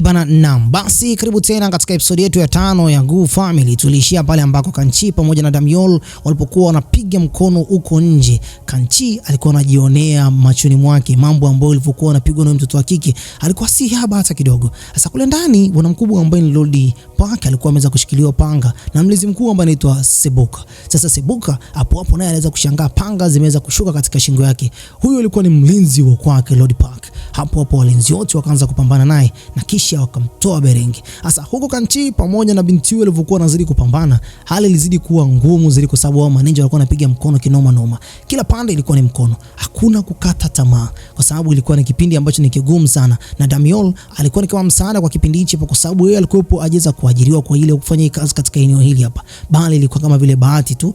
Bana, naam, basi karibu tena katika episode yetu ya 5 ya Nguu Family. Tuliishia pale ambako Kanchi pamoja na Damiol walipokuwa wanapiga mkono huko nje. Kanchi alikuwa anajionea machoni mwake mambo ambayo alivyokuwa anapigwa na mtoto wa kike. Alikuwa si haba hata kidogo. Sasa kule ndani bwana mkubwa ambaye ni Lord Park alikuwa ameweza kushikiliwa panga na mlinzi mkuu ambaye anaitwa Sebuka. Sasa Sebuka hapo naye aliweza kushangaa panga zimeweza kushuka katika shingo yake. Huyo alikuwa ni mlinzi wa kwake Lord Park. Hapo walinzi wote wakaanza kupambana naye na kisha wakamtoa berenge. Sasa huko Kanchi pamoja na binti yule walivyokuwa wanazidi kupambana, hali ilizidi kuwa ngumu zaidi kwa sababu wao maninja walikuwa wanapiga mkono kinoma noma. Kila pande ilikuwa ni mkono. Hakuna kukata tamaa kwa sababu ilikuwa ni kipindi ambacho ni kigumu sana, na Damiol alikuwa ni kama msaada kwa kipindi hicho kwa sababu yeye alikuwa ajeza kuajiriwa kwa ile kufanya kazi katika eneo hili hapa. Bali ilikuwa kama vile bahati tu.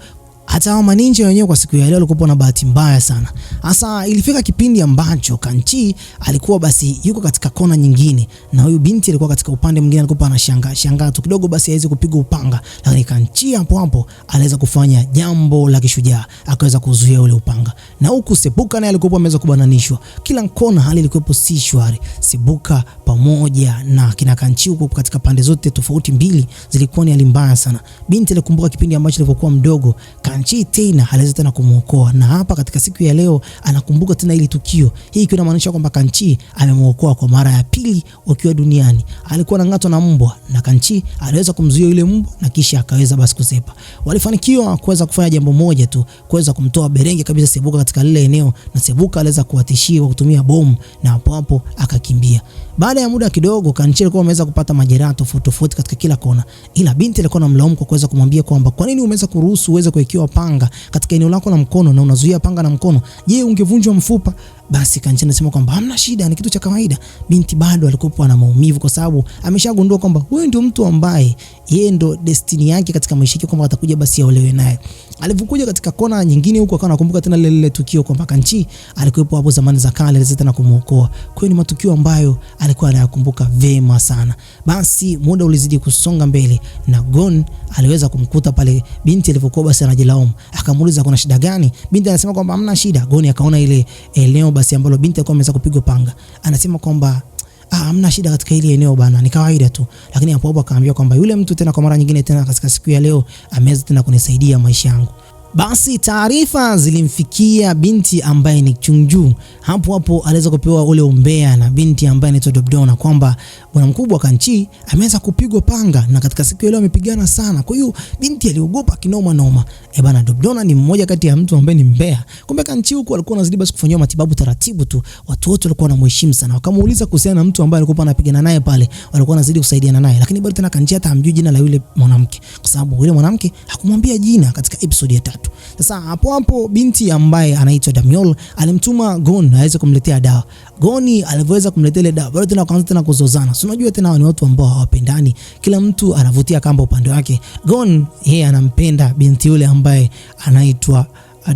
Hata hao maninja wenyewe kwa siku ya leo walikuwa na bahati mbaya sana. Hasa ilifika kipindi ambacho Kanchi alikuwa basi yuko katika kona nyingine na huyu binti alikuwa katika upande mwingine, alikuwa anashangaa tu kidogo basi hawezi kupiga upanga, lakini Kanchi hapo aliweza kufanya jambo la kishujaa, akaweza kuzuia ule upanga. Na huku Sebuka naye alikuwa ameweza kubananishwa. Kila kona hali ilikuwa si shwari. Sebuka pamoja na kina Kanchi huko katika pande zote tofauti mbili zilikuwa ni hali mbaya sana. Binti alikumbuka kipindi ambacho alikuwa mdogo, Kanchi tena aliweza tena kumuokoa, na hapa katika siku ya leo anakumbuka tena ile tukio. Hii inamaanisha kwamba Kanchi amemuokoa kwa mara ya pili wakiwa duniani. Alikuwa anang'atwa na mbwa na Kanchi aliweza kumzuia yule mbwa na kisha akaweza basi kusepa. Walifanikiwa kuweza kufanya jambo moja tu, kuweza kumtoa berenge kabisa Sebuka katika lile eneo, na Sebuka aliweza kuwatishia kwa kutumia bomu na hapo akakimbia. Baada ya muda kidogo Kanchi alikuwa ameweza kupata majeraha tofauti katika kila kona, ila binti alikuwa anamlaumu kwa kuweza kumwambia kwamba kwa nini umeweza kuruhusu uweze kuwekewa panga katika eneo lako la mkono na unazuia panga na mkono? Je, ungevunjwa mfupa? Basi Kanchi anasema kwamba hamna shida, ni kitu cha kawaida. Binti bado alikuwa na maumivu kwa sababu ameshagundua kwamba huyu ndio mtu ambaye yeye ndo destiny yake katika maisha yake, kwamba atakuja basi aolewe naye. Alipokuja katika kona nyingine huko akawa anakumbuka tena lile tukio kwamba Kanchi alikuwa hapo zamani za kale alizeta na kumuokoa. Kwa hiyo ni matukio ambayo alikuwa anayakumbuka vema sana. Basi muda ulizidi kusonga mbele na Gon aliweza kumkuta pale binti alipokuwa basi anajilaumu. Akamuuliza kuna shida gani? Binti anasema kwamba hamna shida. Gon akaona ile eneo basi ambalo binti alikuwa ameweza kupigwa panga. Anasema kwamba hamna shida katika ile eneo bana, ni kawaida tu. Lakini hapo akaambia kwamba yule mtu tena kwa mara nyingine tena katika siku ya leo ameweza tena kunisaidia maisha yangu. Basi taarifa zilimfikia binti ambaye ni Chungju. Hapo aliweza kupewa ule umbea na binti ambaye anaitwa Dobdona kwamba bwana mkubwa Kanchi ameweza kupigwa panga na katika siku ile wamepigana sana. Kwa hiyo binti aliogopa kinoma noma. Bana, Dobdona ni mmoja kati ya mtu ambaye ni mbea. Kumbe Kanchi huko alikuwa anazidi basi kufanywa matibabu taratibu tu. Watu wote walikuwa wanamheshimu sana. Wakamuuliza kuhusiana na mtu ambaye alikuwa anapigana naye pale, walikuwa wanazidi kusaidiana naye. Lakini bado tena Kanchi hata hamjui jina la yule mwanamke kwa sababu yule mwanamke hakumwambia jina katika episode ya 3. Sasa hapo binti ambaye anaitwa Damiol alimtuma Gon aweze kumletea dawa. Goni alivyoweza kumletea ile dawa, bado tena wakaanza tena kuzozana. So unajua tena ni watu ambao hawapendani, kila mtu anavutia kamba upande wake. Gon yeye anampenda binti yule ambaye anaitwa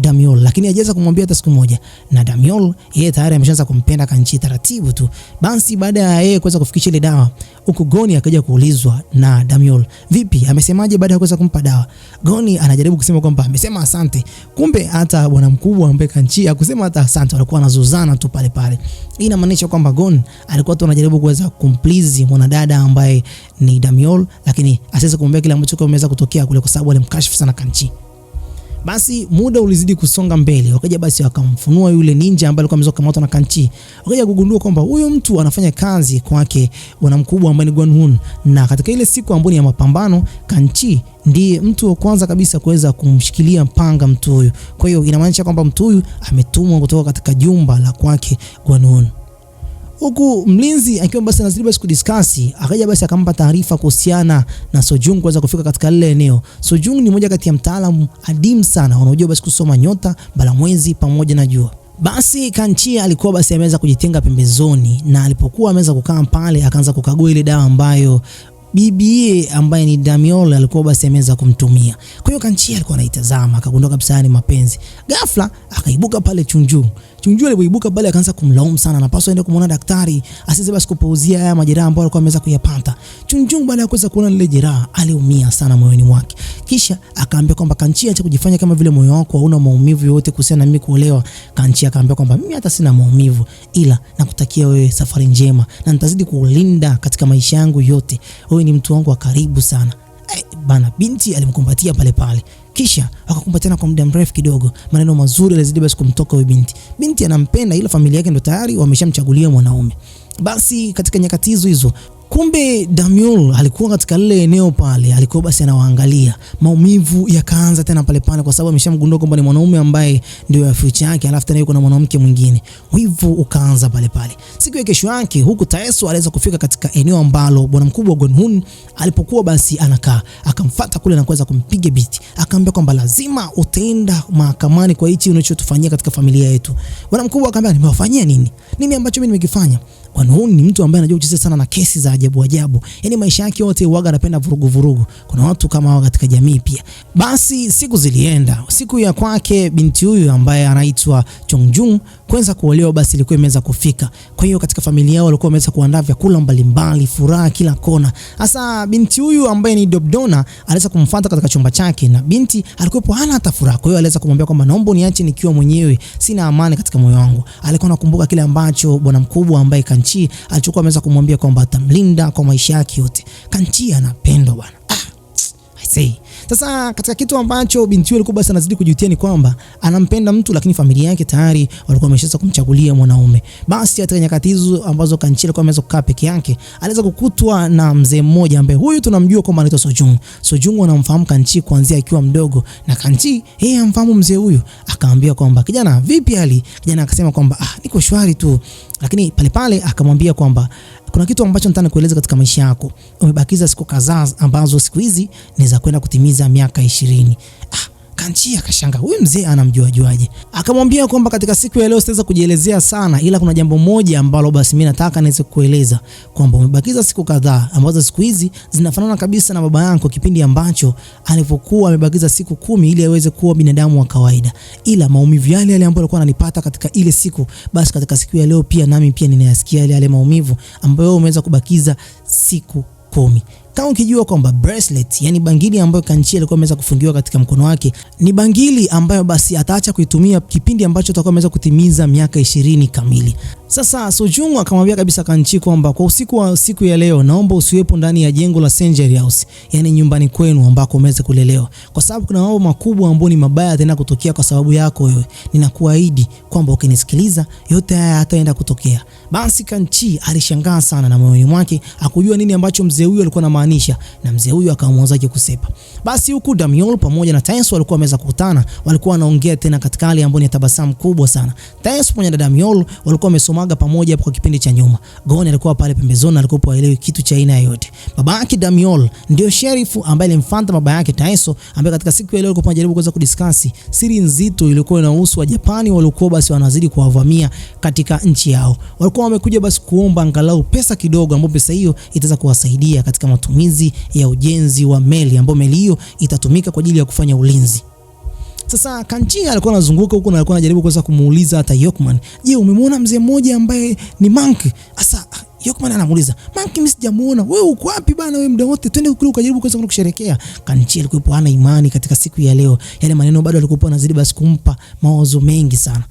Damiol, lakini hajaweza kumwambia hata siku moja. Na Damiol yeye tayari ameshaanza kumpenda Kanchi taratibu tu. Basi baada ya yeye kuweza kufikisha ile dawa, huko Goni akaja kuulizwa na Damiol, vipi amesemaje baada ya kuweza kumpa dawa? Goni anajaribu kusema kwamba amesema asante. Kumbe hata bwana mkubwa ambaye Kanchi hakusema hata asante, walikuwa wanazozana tu pale. Hii inamaanisha kwamba Gon alikuwa tu anajaribu kuweza kumplease mwanadada ambaye ni Damiol, lakini asiweze kumwambia kile ambacho kimeweza kutokea kule kwa sababu alimkashifu sana Kanchi. Basi muda ulizidi kusonga mbele. Wakaja basi wakamfunua yule ninja ambaye alikuwa ameweza kukamatwa na Kanchi. Wakaja kugundua kwamba huyo mtu anafanya kazi kwake bwana mkubwa ambaye ni Gwanhun, na katika ile siku ambayo ya mapambano Kanchi ndiye mtu wa kwanza kabisa kuweza kumshikilia mpanga mtu huyu. Kwa hiyo inamaanisha kwamba mtu huyu ametumwa kutoka katika jumba la kwake Gwanhun. Huku mlinzi akiwa basi anazidi basi kudiskasi, akaja basi akampa taarifa kuhusiana na Sojung kuweza kufika katika lile eneo. Sojung ni mmoja kati ya mtaalamu adimu sana, unajua basi kusoma nyota, balamwezi pamoja na jua. Basi Kanchi alikuwa basi ameweza kujitenga pembezoni, na alipokuwa ameweza kukaa pale akaanza kukagua ile dawa ambayo bibi ambaye ni Damiol alikuwa basi ameweza kumtumia. Kwa hiyo Kanchi alikuwa anaitazama, akagundua kabisa ni mapenzi. Ghafla akaibuka pale Chunju alipoibuka pale akaanza kumlaumu sana, anapaswa aende kumuona daktari asize basi kupuuzia haya majeraha ambayo alikuwa ameweza kuyapata. Chunju baada ya kuweza kuona lile jeraha aliumia sana moyoni mwake. Kisha akaambia kwamba Kanchi, acha kujifanya kama vile moyo wako hauna maumivu yote kuhusiana na mimi kuolewa. Kanchi akaambia kwamba mimi hata sina maumivu, ila nakutakia wewe safari njema na nitazidi kuulinda katika maisha yangu yote. Wewe ni mtu wangu wa karibu sana. Bana, binti alimkumbatia pale pale. Kisha akakumbatiana kwa muda mrefu kidogo. Maneno mazuri yalizidi basi kumtoka huyo binti. Binti anampenda, ila familia yake ndo tayari wameshamchagulia mwanaume. Basi katika nyakati hizo kumbe Damiol alikuwa katika lile eneo pale, alikuwa basi anawaangalia. Maumivu yakaanza tena pale pale kwa sababu ameshamgundua kwamba ni mwanaume ambaye ndio ya future yake, alafu tena yuko na mwanamke mwingine. Wivu ukaanza pale pale. Siku ya kesho yake huku Taeso aliweza kufika katika eneo ambalo bwana mkubwa Gonhun alipokuwa basi anakaa. Akamfuata kule na kuweza kumpiga biti. Akamwambia kwamba lazima utaenda mahakamani kwa hichi unachotufanyia katika familia yetu. Bwana mkubwa akamwambia, nimewafanyia nini? Nini ambacho mimi nimekifanya? Gonhun ni mtu ambaye anajua kucheza sana na kesi za ajabu. Yaani maisha yake yote huaga anapenda vurugu. Kuna watu kama hao katika jamii pia. Basi siku zilienda. Siku ya kwake binti huyu ambaye anaitwa Chongjung kwanza kuolewa basi ilikuwa imeweza kufika. Kwa hiyo katika familia yao walikuwa wameweza kuandaa vyakula mbalimbali, furaha kila kona. Sasa binti huyu ambaye ni Dobdona aliweza kumfuata katika chumba chake na binti alikuwa hana hata furaha. Kwa hiyo aliweza kumwambia kwamba naomba niache nikiwa mwenyewe, sina amani katika moyo wangu. Alikuwa anakumbuka kile ambacho bwana mkubwa ambaye Kanchi alichokuwa ameweza kumwambia kwamba atamlinda kwa maisha yake yote. Kanchi anapendwa bwana. I say. Sasa katika kitu ambacho binti yule alikuwa basi anazidi kujutia ni kwamba anampenda mtu lakini familia yake tayari walikuwa wameshaanza kumchagulia mwanaume. Basi katika nyakati hizo ambazo Kanchi alikuwa ameweza kukaa peke yake, aliweza kukutwa na mzee mmoja ambaye huyu tunamjua kwamba anaitwa Sojung. Sojung anamfahamu Kanchi kuanzia akiwa mdogo na Kanchi yeye amfahamu mzee huyu. Akaambia kwamba kijana, vipi hali? Kijana akasema kwamba niko shwari tu. Lakini pale pale akamwambia kwamba kuna kitu ambacho nataka kueleza katika maisha yako. Umebakiza siku kadhaa ambazo siku hizi niweza kwenda kutimiza miaka 20. Kanchi akashanga, huyu mzee anamjuaje? Akamwambia kwamba katika siku ya leo sitaweza kujielezea sana, ila kuna jambo moja ambalo basi mimi nataka niweze kueleza kwamba umebakiza siku kadhaa ambazo siku hizi zinafanana kabisa na baba yangu kipindi ambacho alipokuwa amebakiza siku 10 ili aweze kuwa binadamu wa kawaida. Ila maumivu yale ambayo alikuwa ananipata katika ile siku, basi katika siku ya leo pia nami pia ninayasikia yale maumivu ambayo umeweza kubakiza siku 10. Kama ukijua kwamba bracelet, yani bangili ambayo Kanchi alikuwa ameweza kufungiwa katika mkono wake, ni bangili ambayo basi ataacha kuitumia kipindi ambacho atakuwa ameweza kutimiza miaka 20 kamili. Sasa Sojung akamwambia kabisa Kanchi kwamba kwa usiku wa siku ya leo naomba usiwepo ndani ya jengo la Senjeri House, yani nyumbani kwenu ambako umeweza kulelewa, kwa sababu kuna mambo makubwa ambayo ni mabaya tena kutokea kwa sababu yako wewe. Ninakuahidi kwamba ukinisikiliza yote haya hataenda kutokea. Basi Kanchi alishangaa sana na moyoni mwake akujua nini ambacho mzee huyu alikuwa anamaanisha, na mzee huyu akaamwazaje kusepa. Basi huku Damiol pamoja na Taeso walikuwa wameweza kukutana, walikuwa wanaongea tena katika hali ambayo ni tabasamu kubwa sana. Taeso pamoja na Damiol walikuwa wamesomaga pamoja hapo kwa kipindi cha nyuma. Gon alikuwa pale pembezoni, alikuwa haelewi kitu cha aina yoyote. Baba yake Damiol ndio sheriff ambaye alimfuata baba yake Taeso, ambaye katika siku ya leo alikuwa anajaribu kuweza kudiskasi siri nzito iliyokuwa inahusu wa Japani walikuwa basi wanazidi kuwavamia katika nchi yao. Walikuwa wamekuja basi kuomba angalau pesa kidogo, ambapo pesa hiyo itaweza kuwasaidia katika matumizi ya ujenzi wa meli, ambapo meli hiyo itatumika kwa ajili ya kufanya ulinzi. Sasa Kanchi alikuwa anazunguka huko na alikuwa anajaribu kuweza kumuuliza hata Yokman, je, umemwona mzee mmoja ambaye ni Monk? Sasa Yokman anamuuliza, Monk mimi sijamuona. Wewe uko wapi bana wewe muda wote? Twende kule ukajaribu kuweza kusherehekea. Kanchi alikuwa hana imani katika siku ya leo. Yale maneno bado alikuwa anazidi basi kumpa mawazo mengi sana.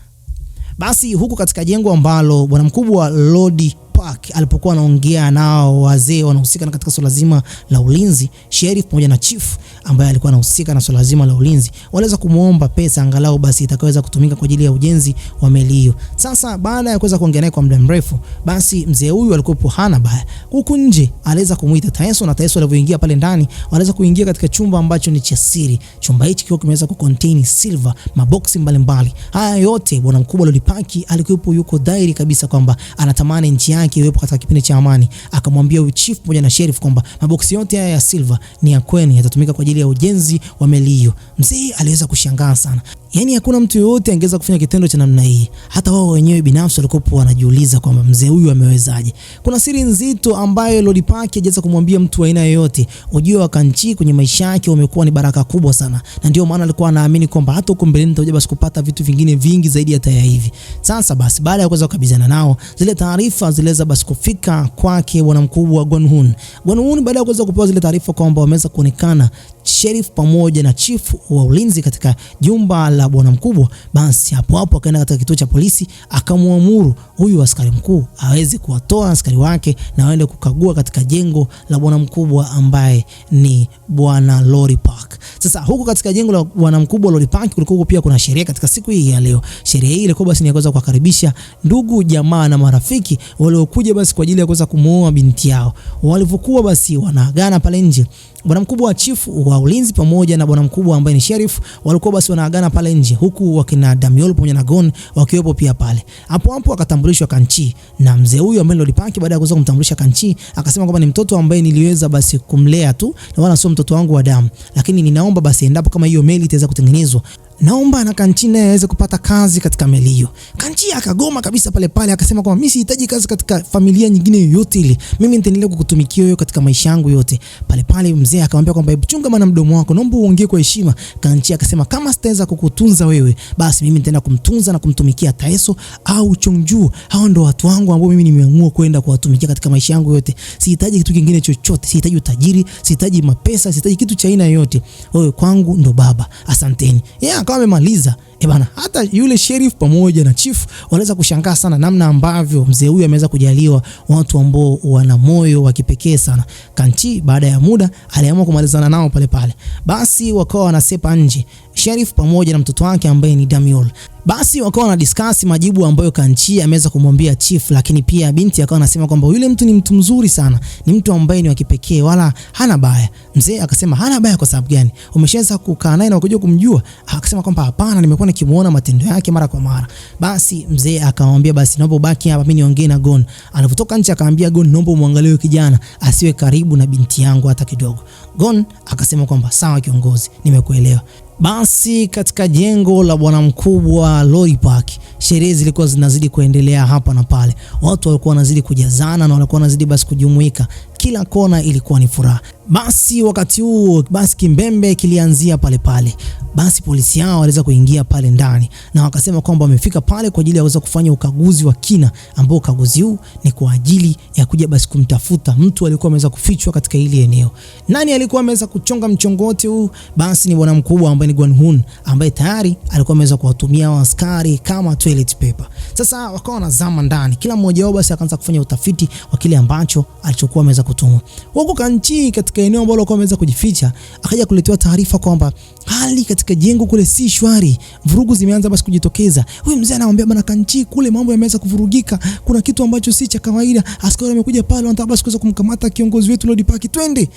Basi huku katika jengo ambalo bwana mkubwa Lord Park alipokuwa anaongea nao wazee wanahusika na katika swala zima la ulinzi, sheriff pamoja na chief ambaye alikuwa anahusika na swala zima la ulinzi, waliweza kumuomba pesa angalau basi itakayoweza kutumika kwa ajili ya ujenzi wa meli hiyo. Sasa baada ya kuweza kuongea naye kwa muda mrefu, basi mzee huyu alikuwa hana baya. Huku nje aliweza kumuita Taeso, na Taeso alipoingia pale ndani, waliweza kuingia katika chumba ambacho ni cha siri. Chumba hichi kikiwa kimeweza kucontain silver, maboksi mbalimbali. Haya yote bwana mkubwa Lord Park alikuwa yuko dhahiri kabisa kwamba anatamani nchi yake iwepo katika kipindi cha amani. Akamwambia huyu chief pamoja na sheriff kwamba maboksi yote haya ya silver ni ya kwenu, yatatumika kwa ajili ya ujenzi wa meli hiyo. Mzee aliweza kushangaa sana. Yaani hakuna mtu yoyote angeweza kufanya kitendo cha namna hii. Hata wao wenyewe binafsi walikuwa wanajiuliza kwamba mzee huyu amewezaje. Kuna siri nzito ambayo Lord Park hajaweza kumwambia mtu aina yoyote. Ujio wa Kanchi kwenye maisha yake umekuwa ni baraka kubwa sana. Na ndio maana alikuwa anaamini kwamba hata huko mbeleni nitakuja basi kupata vitu vingine vingi zaidi hata ya hivi. Sasa basi baada ya kuweza kukabizana nao, zile taarifa ziliweza basi kufika kwake bwana mkubwa Gon-hun. Gon-hun baada ya kuweza kupewa zile taarifa kwamba wameweza kuonekana sheriff pamoja na chief wa ulinzi katika jumba la bwana mkubwa, basi hapo hapo akaenda katika kituo cha polisi akamwamuru huyu askari mkuu aweze kuwatoa askari wake na waende kukagua katika jengo la bwana mkubwa ambaye ni bwana Lord Park. Sasa huko katika jengo la bwana mkubwa Lord Park kulikuwa pia kuna sherehe katika siku hii ya leo. Sherehe hii ilikuwa basi ni kuweza kuwakaribisha ndugu jamaa na marafiki waliokuja basi kwa ajili ya kuweza kumuoa binti yao. Walivyokuwa basi wanaagana pale nje, bwana mkubwa wa chief wa ulinzi pamoja na bwana mkubwa ambaye ni sheriff walikuwa basi wanaagana pale nje, huku wakina Damiol pamoja na Gon wakiwepo pia pale. Hapo hapo akatambulishwa Kanchi na mzee huyu ambaye Lord Park. Baada ya kuweza kumtambulisha Kanchi, akasema kwamba ni mtoto ambaye niliweza basi kumlea tu na wala sio mtoto wangu wa damu, lakini ninaomba basi endapo kama hiyo meli itaweza kutengenezwa, naomba na Kanchi naye aweze kupata kazi katika meli hiyo. Kanchi akagoma kabisa pale pale, akasema kwamba mimi sihitaji kazi katika familia nyingine yoyote ile, mimi nitaendelea kukutumikia wewe katika maisha yangu yote. Pale pale mzee akamwambia kwamba hebu chunga maana mdomo wako, naomba uongee kwa heshima. Kanchi akasema kama sitaweza kukutunza wewe, basi mimi nitaenda kumtunza na kumtumikia Taeso au Chongju. Hao ndo watu wangu ambao mimi nimeamua kwenda kuwatumikia katika maisha yangu yote. Sihitaji kitu kingine chochote, sihitaji utajiri, sihitaji mapesa, sihitaji kitu cha aina yoyote. Wewe kwangu ndo baba. Asanteni. Akawa amemaliza. Bana, hata yule sheriff pamoja na chief wanaweza kushangaa sana namna ambavyo mzee huyu ameweza kujaliwa watu ambao wana moyo wa kipekee sana. Kanchi baada ya muda aliamua kumalizana nao pale pale. Basi wakawa wanasepa nje, sheriff pamoja na mtoto wake ambaye ni Damiol. Basi wakawa na discuss majibu ambayo Kanchi ameweza kumwambia chief, lakini pia binti akawa anasema kwamba yule mtu ni mtu mzuri sana, ni mtu ambaye ni wa kipekee wala hana baya. Mzee akasema hana baya kwa sababu gani? Umeshaweza kukaa naye na ukajua kumjua? Akasema kwamba hapana, nimekuwa nikimuona matendo yake mara kwa mara. Basi mzee akamwambia basi naomba ubaki hapa mimi niongee na Gon. Alipotoka nje akamwambia Gon, naomba muangalie kijana asiwe karibu na binti yangu hata kidogo. Gon akasema kwamba sawa kiongozi, nimekuelewa. Basi katika jengo la bwana mkubwa Lord Park, sherehe zilikuwa zinazidi kuendelea hapa na pale. Watu walikuwa wanazidi kujazana na walikuwa wanazidi basi kujumuika. Kila kona ilikuwa ni furaha. Basi wakati huo basi kimbembe kilianzia pale pale. Basi polisi hao waliweza kuingia pale ndani na wakasema kwamba wamefika pale kwa ajili ya kuweza kufanya ukaguzi wa kina, ambao ukaguzi huu ni kwa ajili ya kuja basi kumtafuta mtu aliyekuwa ameweza kufichwa katika hili eneo. Nani alikuwa ameweza kuchonga mchongote huu? Basi ni bwana mkubwa ambaye ni Gon-hun, ambaye tayari alikuwa ameweza kuwatumia askari kama toilet paper. Sasa wakawa wanazama ndani, kila mmoja wao basi akaanza kufanya utafiti wa kile ambacho alichokuwa ameweza kutumwa. Huko Kanchi katika eneo ambalo alikuwa ameweza kujificha, akaja kuletewa taarifa kwamba hali katika jengo kule si shwari, vurugu zimeanza basi kujitokeza. Huyu mzee anamwambia bana Kanchi, kule mambo yameweza kuvurugika, kuna kitu ambacho si cha kawaida, askari wamekuja pale wanataka basi kuweza kumkamata kiongozi wetu Lord Park, twende.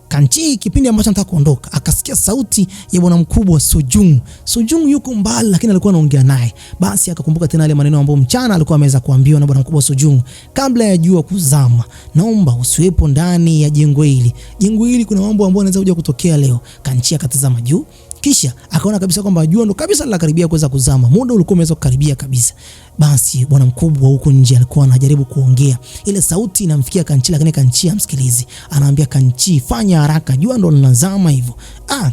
Kanchi kipindi ambacho anataka kuondoka akasikia sauti ya bwana mkubwa Sojung. Sojung yuko mbali lakini alikuwa anaongea naye. Basi akakumbuka tena yale maneno ambayo mchana alikuwa ameweza kuambiwa na bwana mkubwa Sojung, kabla ya jua kuzama, naomba usiwepo ndani ya jengo hili. Jengo hili kuna mambo ambayo yanaweza kuja kutokea leo. Kanchi akatazama juu, kisha akaona kabisa kwamba jua ndo kabisa linakaribia kuweza kuzama. Muda ulikuwa umeweza kukaribia kabisa. Basi bwana mkubwa huko nje alikuwa anajaribu kuongea. Ile sauti inamfikia Kanchi lakini Kanchi hamsikilizi. Anaambia Kanchi, fanya haraka, jua ndo linazama hivyo.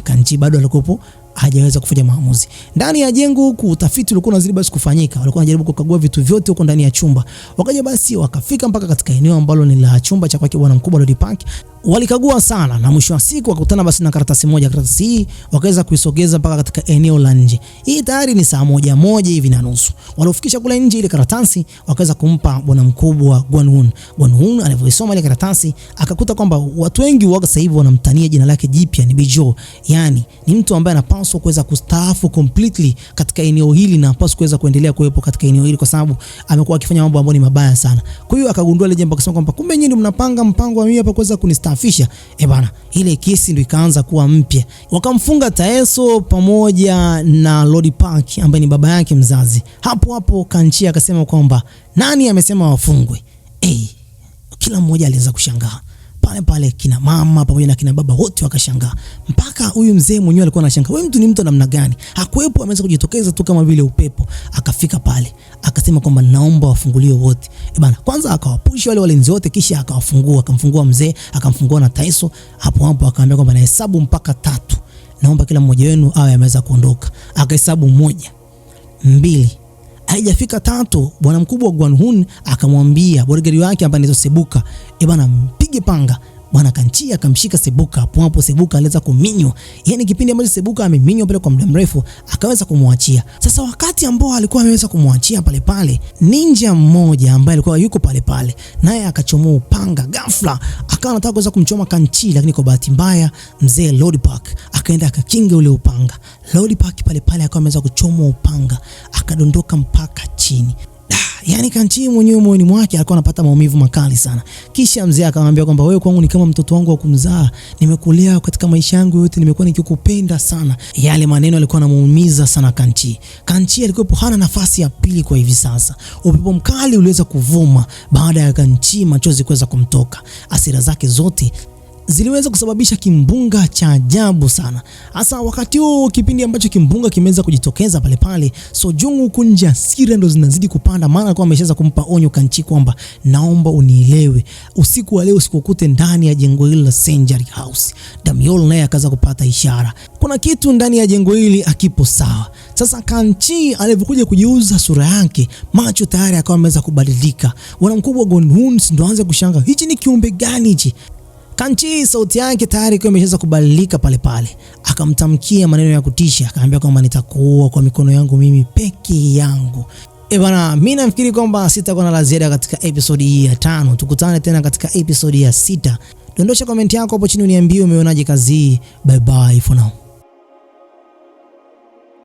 Kanchi bado alikuwa hajaweza kufanya maamuzi. Ndani ya jengo huku utafiti ulikuwa unazidi basi kufanyika. Walikuwa wanajaribu kukagua vitu vyote huko ndani ya chumba. Wakaja basi wakafika mpaka katika eneo ambalo ni la chumba cha kwake bwana mkubwa Lord Park. Walikagua sana na mwisho wa siku wakakutana basi na karatasi moja. Karatasi hii wakaweza kuisogeza mpaka katika eneo la nje. Hii tayari ni saa moja hivi na nusu. Walifikisha kule nje ile karatasi wakaweza kumpa bwana mkubwa Gon-hun. Gon-hun alivyosoma ile karatasi akakuta kwamba watu wengi wao sasa hivi wanamtania jina lake jipya ni Bijo. Yani ni mtu ambaye anapaswa kuweza kustaafu completely katika eneo hili na anapaswa kuweza kuendelea kuwepo katika eneo hili kwa sababu amekuwa akifanya mambo ambayo ni mabaya sana. Kwa hiyo akagundua ile jambo akasema kwamba kumbe nyinyi mnapanga mpango wa mimi hapa kuweza kunistafisha. Bana, ile kesi ndio ikaanza kuwa mpya. Wakamfunga Taeso pamoja na Lord Park ambaye ni baba yake mzazi. Hapo hapo Kanchi akasema kwamba nani amesema wafungwe? Kila mmoja alianza kushangaa. pale pale kina mama pamoja na kina baba wote wakashangaa. Mpaka huyu mzee mwenyewe alikuwa anashangaa, wewe mtu ni mtu namna gani? Hakuepo, ameweza kujitokeza tu kama vile upepo. Akafika pale, akasema kwamba naomba wafunguliwe wote. Bana, kwanza akawapusha wale walinzi wote, kisha akawafungua, akamfungua mzee, akamfungua na Taiso. Hapo akaambia kwamba nahesabu mpaka 3. Naomba kila mmoja wenu awe ameweza kuondoka. Akahesabu 1, 2. Haijafika 3, bwana mkubwa Gwan Hun akamwambia bodyguard wake ambaye anaitwa Sebuka, bwana mpige panga. Bwana Kanchi akamshika Sebuka. Hapo Sebuka aliweza kuminywa. Yaani kipindi ambacho Sebuka ameminywa pale kwa muda mrefu, akaweza kumwachia. Sasa wakati ambao alikuwa ameweza kumwachia pale pale, ninja mmoja ambaye alikuwa yuko pale pale, naye akachomoa upanga ghafla, akawa anataka kuweza kumchoma Kanchi, lakini kwa bahati mbaya mzee Lord Park akaenda akakinga ule upanga. Lord Park pale pale akawa ameweza kuchomwa upanga, akadondoka mpaka chini. Yaani Kanchi mwenyewe moyoni mwake alikuwa anapata maumivu makali sana. Kisha mzee akamwambia kwamba wewe kwangu ni kama mtoto wangu wa kumzaa. Nimekulea katika maisha yangu yote, nimekuwa nikikupenda sana. Yale maneno yalikuwa yanamuumiza sana Kanchi. Kanchi alikuwa hana nafasi ya pili kwa hivi sasa. Upepo mkali uliweza kuvuma baada ya Kanchi machozi kuweza kumtoka. Hasira zake zote ziliweza kusababisha kimbunga cha ajabu sana. Hasa wakati huo kipindi ambacho kimbunga kimeweza kujitokeza pale pale, Sojong huko nje hasira ndo zinazidi kupanda, maana alikuwa ameshaweza kumpa onyo Kanchi kwamba naomba unielewe, usiku wa leo usikukute ndani ya jengo hili la Senjari House. Damiol naye akaanza kupata ishara kuna kitu ndani ya jengo hili akipo sawa. Sasa Kanchi alipokuja kujiuza sura yake, macho tayari akawa ameweza kubadilika. Bwana mkubwa Gwan Hun ndo anza kushanga, hichi ni kiumbe gani hichi? Kanchi sauti yake tayari kwa imeshaanza kubadilika pale pale. Akamtamkia maneno ya kutisha, akamwambia kwamba nitakuua kwa mikono yangu mimi peke yangu. Bana, mimi nafikiri kwamba sitakuwa na la ziada katika episode hii ya 5. Tukutane tena katika episode ya 6. Dondosha comment yako hapo chini uniambie umeonaje kazi hii. Bye bye for now.